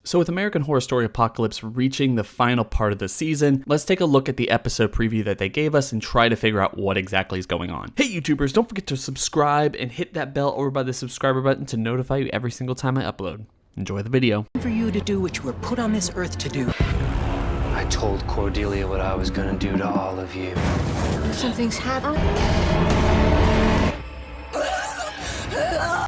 So with American Horror Story Apocalypse reaching the final part of the season, let's take a look at the episode preview that they gave us and try to figure out what exactly is going on. Hey YouTubers, don't forget to subscribe and hit that bell over by the subscriber button to notify you every single time I upload. Enjoy the video. For you to do what you were put on this earth to do. I told Cordelia what I was gonna do to all of you. Something's happening.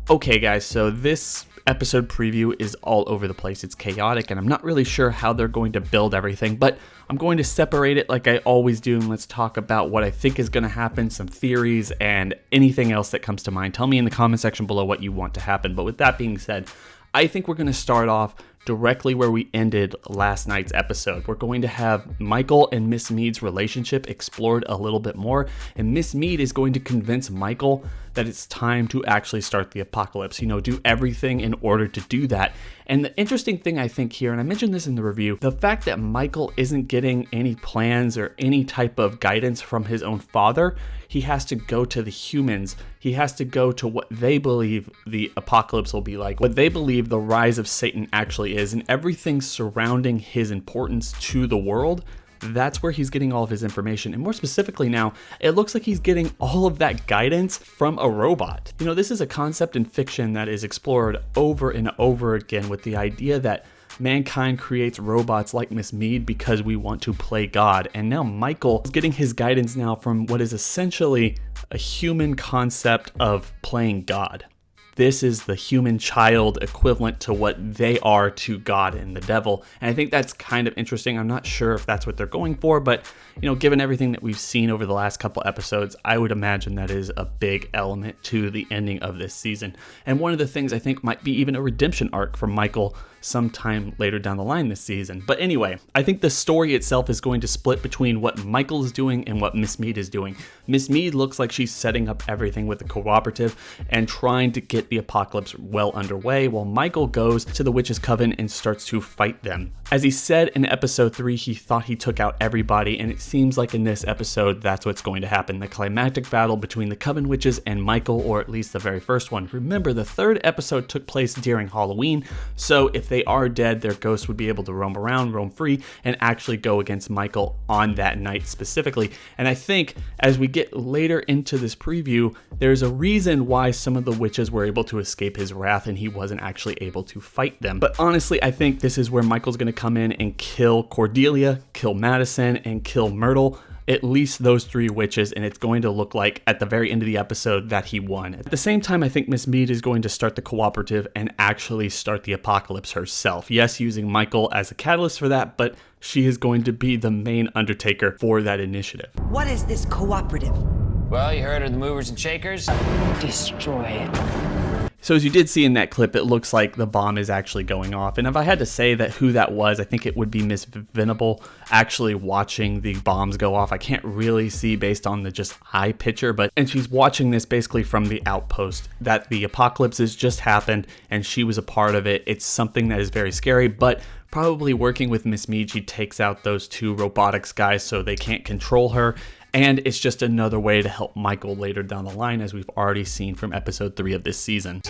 Okay guys, so this episode preview is all over the place. It's chaotic and I'm not really sure how they're going to build everything, but I'm going to separate it like I always do and let's talk about what I think is going to happen, some theories, and anything else that comes to mind. Tell me in the comment section below what you want to happen. But with that being said, I think we're going to start off directly where we ended last night's episode. We're going to have Michael and Miss Mead's relationship explored a little bit more, and Miss Mead is going to convince Michael that it's time to actually start the apocalypse, do everything in order to do that. And the interesting thing I think here, and I mentioned this in the review, the fact that Michael isn't getting any plans or any type of guidance from his own father. He has to go to the humans. He has to go to what they believe the apocalypse will be like, what they believe the rise of Satan actually is, and everything surrounding his importance to the world. That's where he's getting all of his information. And more specifically now, it looks like he's getting all of that guidance from a robot. This is a concept in fiction that is explored over and over again with the idea that mankind creates robots like Miss Mead because we want to play God. And now Michael is getting his guidance now from what is essentially a human concept of playing God. This is the human child equivalent to what they are to God and the devil. And I think that's kind of interesting. I'm not sure if that's what they're going for, but given everything that we've seen over the last couple episodes, I would imagine that is a big element to the ending of this season. And one of the things I think might be even a redemption arc for Michael sometime later down the line this season. But anyway, I think the story itself is going to split between what Michael is doing and what Miss Mead is doing. Miss Mead looks like she's setting up everything with the cooperative and trying to get the apocalypse well underway, while Michael goes to the Witches' Coven and starts to fight them. As he said in episode 3, he thought he took out everybody, and it seems like in this episode that's what's going to happen. The climactic battle between the Coven Witches and Michael, or at least the very first one. Remember, the third episode took place during Halloween, so if they are dead, their ghosts would be able to roam around, roam free, and actually go against Michael on that night specifically. And I think as we get later into this preview, there's a reason why some of the witches were able to escape his wrath and he wasn't actually able to fight them. But honestly, I think this is where Michael's going to come in and kill Cordelia, kill Madison, and kill Myrtle. At least those 3 witches, and it's going to look like at the very end of the episode that he won. At the same time, I think Miss Mead is going to start the cooperative and actually start the apocalypse herself. Yes, using Michael as a catalyst for that, but she is going to be the main undertaker for that initiative. What is this cooperative? Well, you heard of the movers and shakers? Destroy it. So as you did see in that clip, it looks like the bomb is actually going off. And if I had to say that who that was, I think it would be Miss Venable actually watching the bombs go off. I can't really see based on the just eye picture, and she's watching this basically from the outpost, that the apocalypse has just happened and she was a part of it. It's something that is very scary, but probably working with Miss Mead, she takes out those 2 robotics guys so they can't control her. And it's just another way to help Michael later down the line, as we've already seen from episode 3 of this season.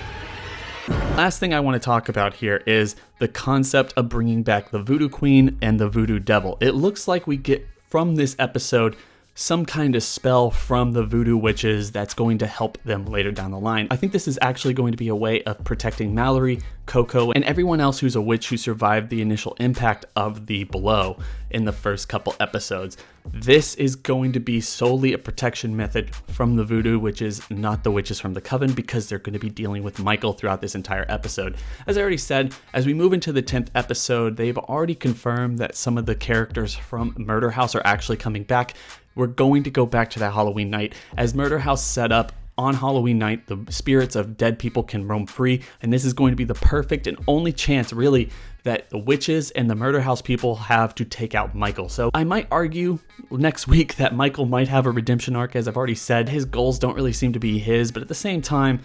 Last thing I want to talk about here is the concept of bringing back the Voodoo Queen and the Voodoo Devil. It looks like we get from this episode some kind of spell from the voodoo witches that's going to help them later down the line. I think this is actually going to be a way of protecting Mallory, Coco, and everyone else who's a witch who survived the initial impact of the blow in the first couple episodes. This is going to be solely a protection method from the voodoo witches, not the witches from the Coven, because they're going to be dealing with Michael throughout this entire episode. As I already said, as we move into the 10th episode, they've already confirmed that some of the characters from Murder House are actually coming back. We're going to go back to that Halloween night. As Murder House set up, on Halloween night, the spirits of dead people can roam free, and this is going to be the perfect and only chance, really, that the witches and the Murder House people have to take out Michael. So I might argue next week that Michael might have a redemption arc. As I've already said, his goals don't really seem to be his, but at the same time,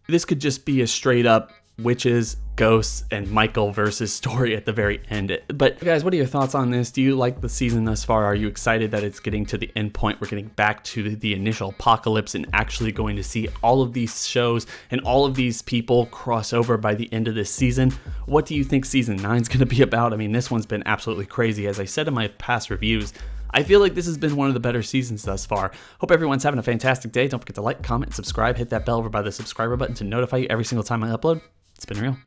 this could just be a straight up witches, ghosts, and Michael versus story at the very end. But guys, what are your thoughts on this? Do you like the season thus far? Are you excited that it's getting to the end point? We're getting back to the initial apocalypse and actually going to see all of these shows and all of these people cross over by the end of this season. What do you think season 9 is going to be about? I mean, this one's been absolutely crazy. As I said in my past reviews, I feel like this has been one of the better seasons thus far. Hope everyone's having a fantastic day. Don't forget to like, comment, and subscribe. Hit that bell over by the subscriber button to notify you every single time I upload. It's been real.